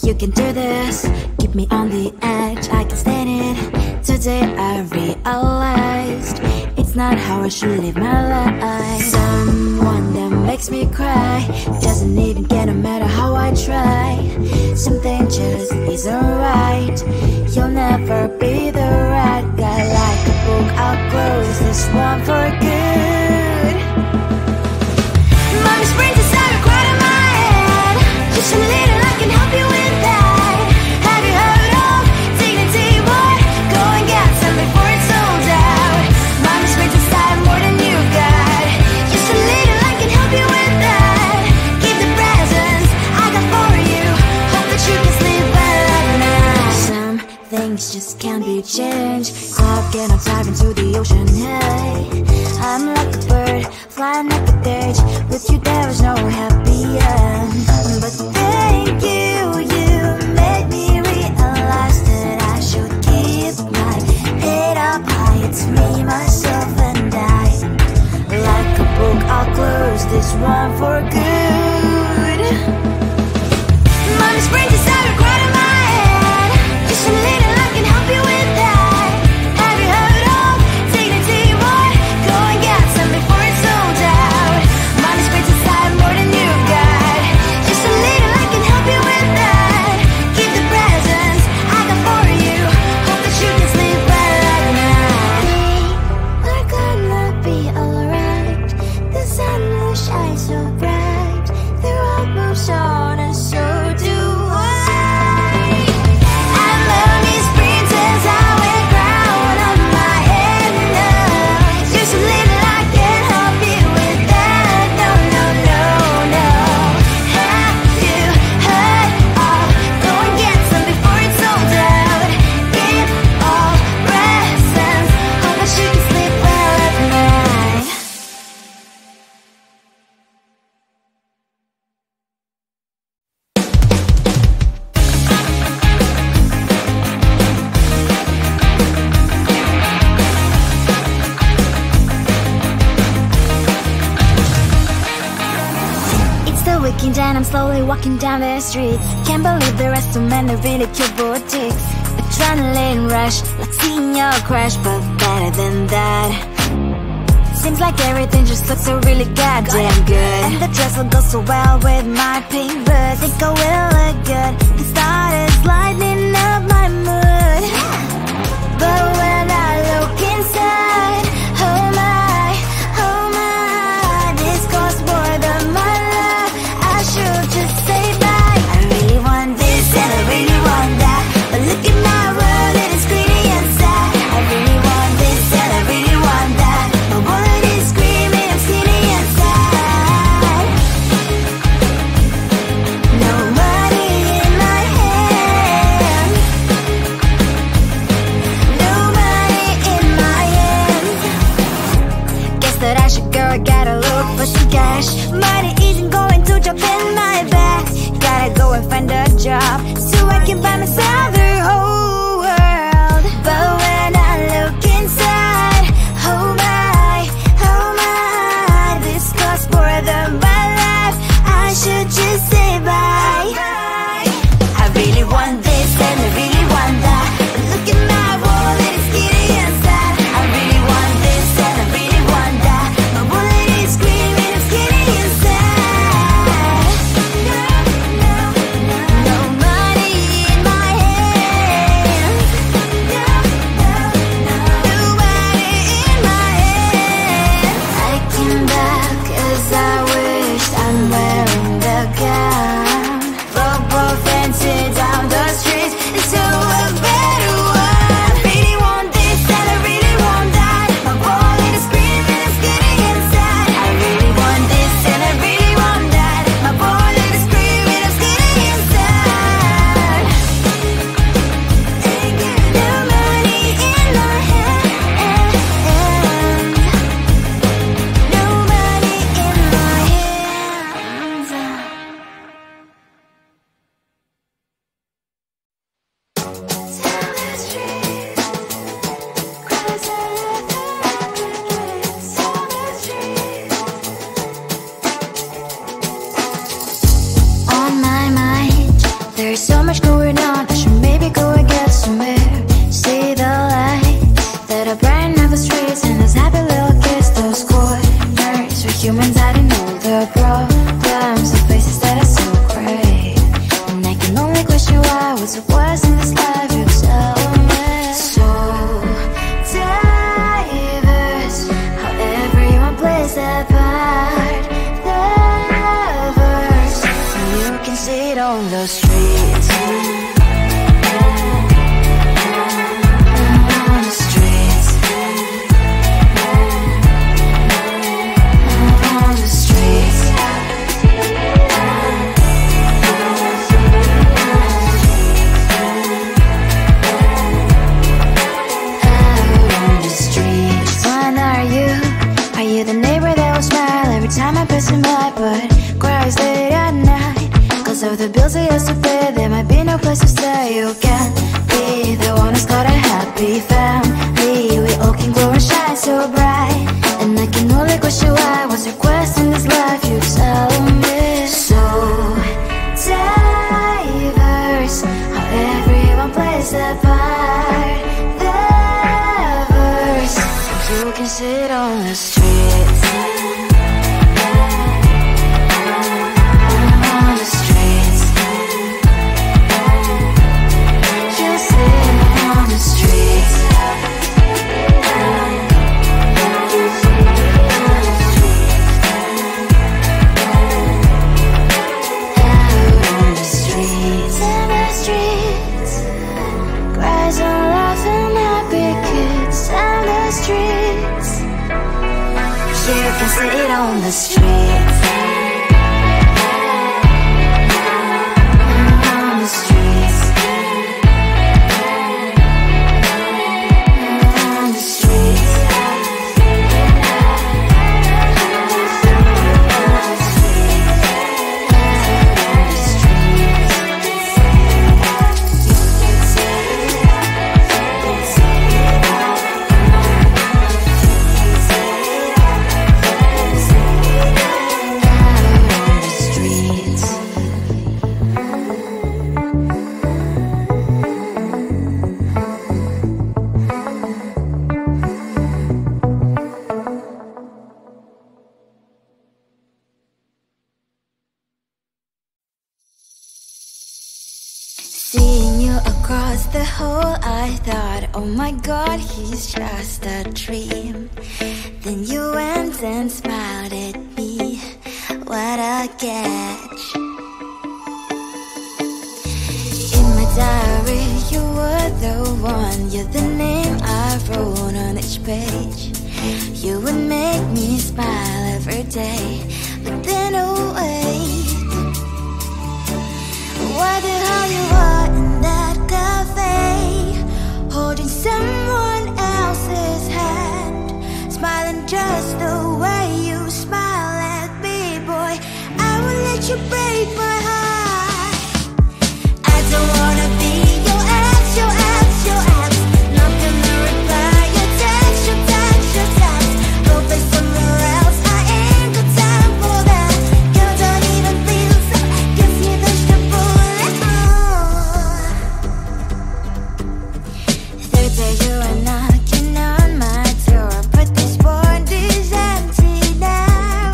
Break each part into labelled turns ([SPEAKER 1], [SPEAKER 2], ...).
[SPEAKER 1] you can do this. Keep me on the edge, I can stand it. Today I realized it's not how I should live my life. Someone that makes me cry doesn't even get no matter how I try. Something just isn't right. You'll never be the right guy. Like a book, I'll close this one for good. Mommy's brains inside are quite in my head. Just a little, I can help you with that. Have you heard of dignity, boy? Go and get some before it's sold out. Mommy's brains inside more than you got. Just a little, I can help you with that. Keep the presents I got for you. Hope that you can sleep well at night. Some things just can't be changed. Talking, I'm diving to the ocean, hey. I'm like a bird, flying like a cage. With you there was no happy end. But thank you, you made me realize that I should keep my head up high. It's me, myself and I. Like a book, I'll close this one for good. Mommy's brains inside are quite in my head. Just a little, I can help you with that. Have you heard of dignity, boy? Go and get some before it's sold out. Mommy's brains inside more than you got. Just a little, I can help you with that. Keep the presents I got for you. Hope that you can sleep well at night. We're gonna be alright. The sun will shine so bright. The road moves on and so do I. I love these princess, I wear crown on my head now. Just a little, I can help you with that. No, no, no, no. Have you heard of? Go and get some before it's sold out. Give all presents. Hope that you can sleep well at night. It's the weekend and I'm slowly walking down the streets. Can't believe the rest of men are really cute boutiques. Adrenaline rush, like seeing your crush, but better than that. Seems like everything just looks so really goddamn good. And the dress will go so well with my pink boots. Think I will look good. The started lighting up my mood. But when I look inside, oh my, this costs more than my life. I should just say bye. I really want this and I really want that. But look at my world, it is pretty inside. I really want this and I really want that. My wallet is screaming, I'm skinny inside. No money in my hand. No money in my hand. Guess that I should go, I gotta look for some cash. Money isn't going to drop in my bag. Gotta go and find a job so I can buy myself the whole world. But when I look inside, oh my, this costs more than my life. I should just say bye. I really want this and I really want that. But look at my wallet, it's skinny inside. I really want this and I really want that. My wallet is screaming, I'm skinny inside. No money in my place to play, there might be no place to stay. You can't be the one who's got a happy family. We all can grow and shine so bright, and I can only question why. What's your quest in this life? You tell me. So diverse, how everyone plays their part. Their verse, you can sit on the streets. You can sit on the streets. On the streets. On the streets. Seeing you across the hall, I thought, oh my God, he's just a dream. Then you went and smiled at me. What a catch. In my diary, you were the one. You're the name I wrote on each page. You would make me smile every day. But then, oh wait, what the hell you are in that cafe, holding someone else's hand, smiling just the way you smile at me, boy. I will let you break my heart. I don't wanna be your ex, your ex, your ex. Not gonna reply your text, your text, your text. Go play somewhere else, I ain't got time for that. You don't even feel so, guess you dodged the bullet. Third day you are knocking on my door, but this board is empty now.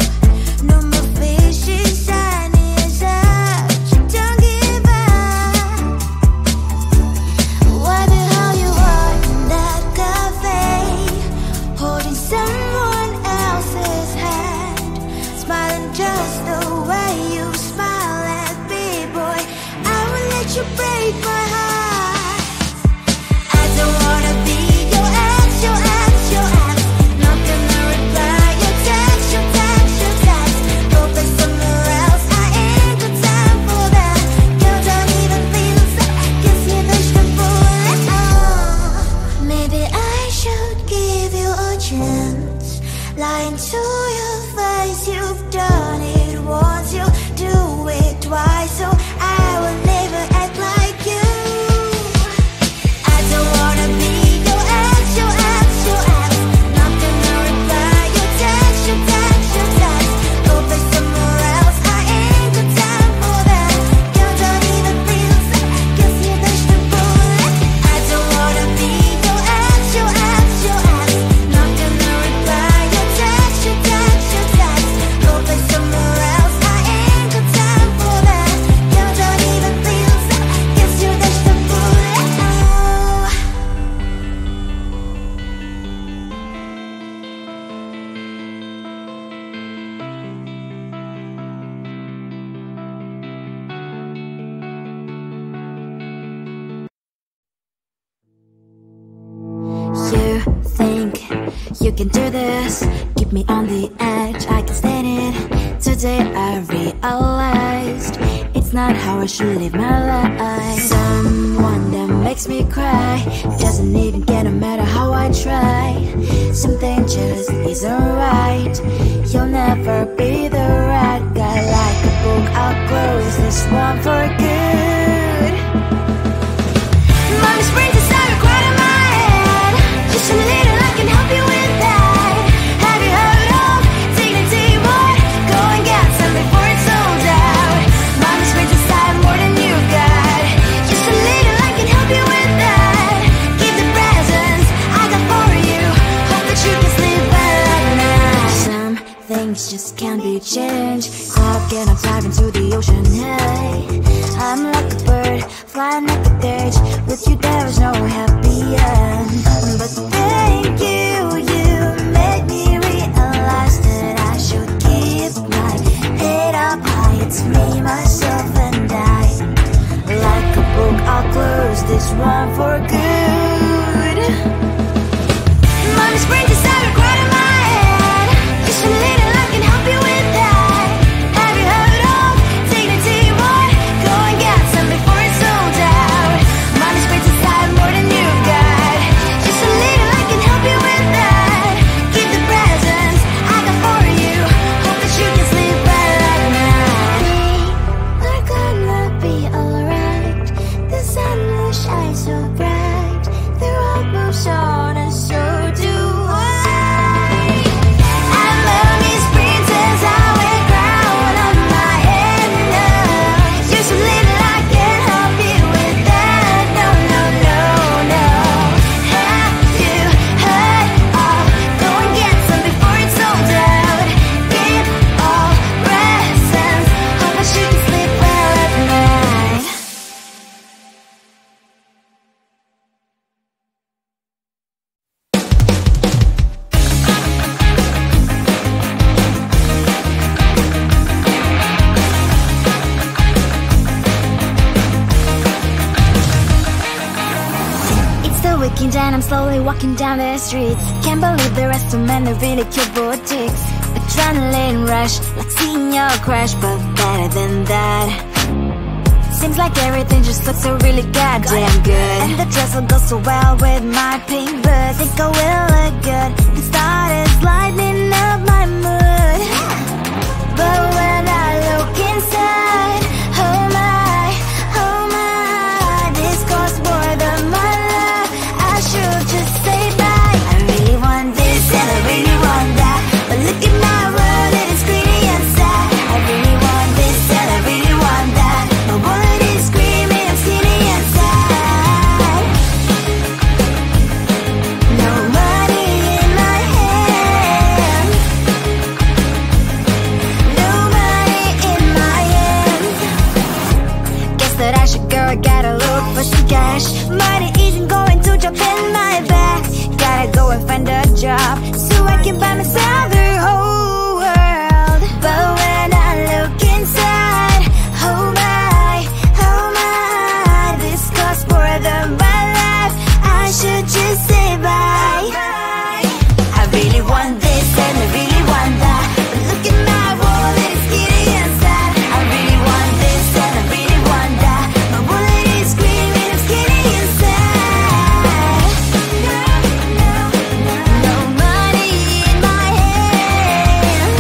[SPEAKER 1] No more fishes, sun is up. You don't give up. What the hell you are in that cafe, holding someone else's hand, smiling just the way you smile at me, boy. I will let you break my heart. I don't wanna be your ex, your ex, your ex. Not gonna reply your text, your text, your text. Go play somewhere else, I ain't got time for that. You don't even feel so, guess you dodged the bullet. Maybe I should give you a chance. Lying to your face, you've done it once, you do it twice, so I will never act like you. I don't wanna be your ex, your ex, your ex. Not gonna reply your text, your text, your text. Go play somewhere else, I ain't got time for that. You don't even feel so, guess you dodged the bullet. I don't wanna be your ex, your ex, your ex. Not gonna reply your text, your text, your text. Go play somewhere else, I ain't got time for that. You don't even feel so, guess you dodged the bullet. You think you can do this, keep me on the edge, I can stand it. Today I realized it's not how I should live my life. Someone that makes me cry doesn't even get, no matter how I try. Something just isn't right. You'll never be the right guy. Like a book, I'll close this one for good. things just can't be changed. Clock and I'm diving to the ocean, hey. I'm like a bird, flying like a cage. With you there is no happy end. But thank you, you made me realize that I should keep my head up high. It's me, myself and I. Like a book, I'll close this one for good. Mommy springs inside a quite in my head. Just a little I can help you with that. Have you heard of dignity, boy? Go and get some before it's sold out. Mommy springs inside more than you've got. Just a little I can help you with that. Keep the presents I got for you. Hope that you can sleep well at night. We're gonna be alright. The sun will shine so bright. The road moves on and so do I. I love these princess I wear crown on my head now. Just a little I can help you with that. No, no, no, no. Have you heard of? Go and get some before it's sold out. Give all presents. Hope that you can sleep well at night. It's the weekend and I'm slowly walking down the streets. Can't believe the rest of men are really cute boutiques. Adrenaline rush, like seeing your crush, but better than that. Seems like everything just looks so really goddamn good. And the dress will go so well with my pink boots. Think I will look good. The start is lighting up my mood. But when I look inside, oh my, this costs more than my love. I should just say bye. I really want this and I really want that. But look at my world, it is greedy and sad. I really want this and I really want that. My wallet is screaming, I'm skinny and sad. No money in my hand. No money in my hand. Guess that I should go, I gotta look for some cash. Money isn't going to drop in my bag. Gotta go and find a job so I can buy myself the whole world. But when I look inside, oh my, this costs more than my life. I should just say bye. I really want this and I really want that. But look at my wallet, it's skinny and sad. I really want this and I really want that. My wallet is screaming, I'm skinny and sad. No money in my hand.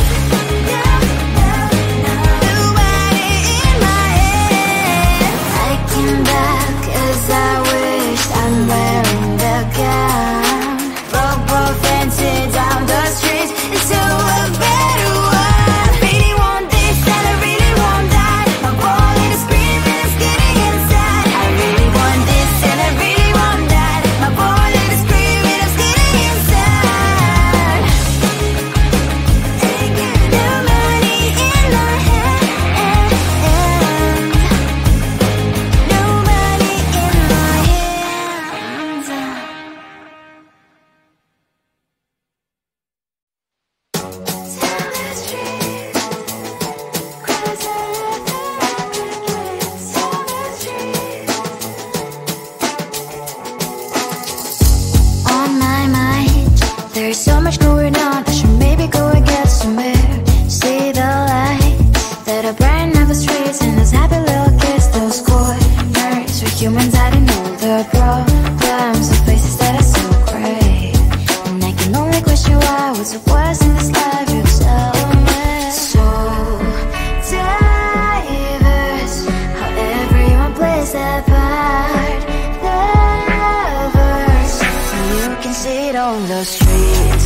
[SPEAKER 1] No money in my hand. I came back as I wished. I'm wearing the gown. Rope fencing down the streets into a better one. Really want this and I really want that. My wallet is screaming, it's getting inside. I really want this and I really want that. My wallet is screaming, it's getting inside. No money in my hand. No money in my hands. On my mind, there's so much going on. I should maybe go and get some air. See the lights that are brighten up the streets, and those happy little kids, those corners where humans hiding all the problems, the places that are so great. And I can only question why, what's the worst in this life, you tell me. So diverse, how everyone plays their part. Lovers, so you can see it on the streets.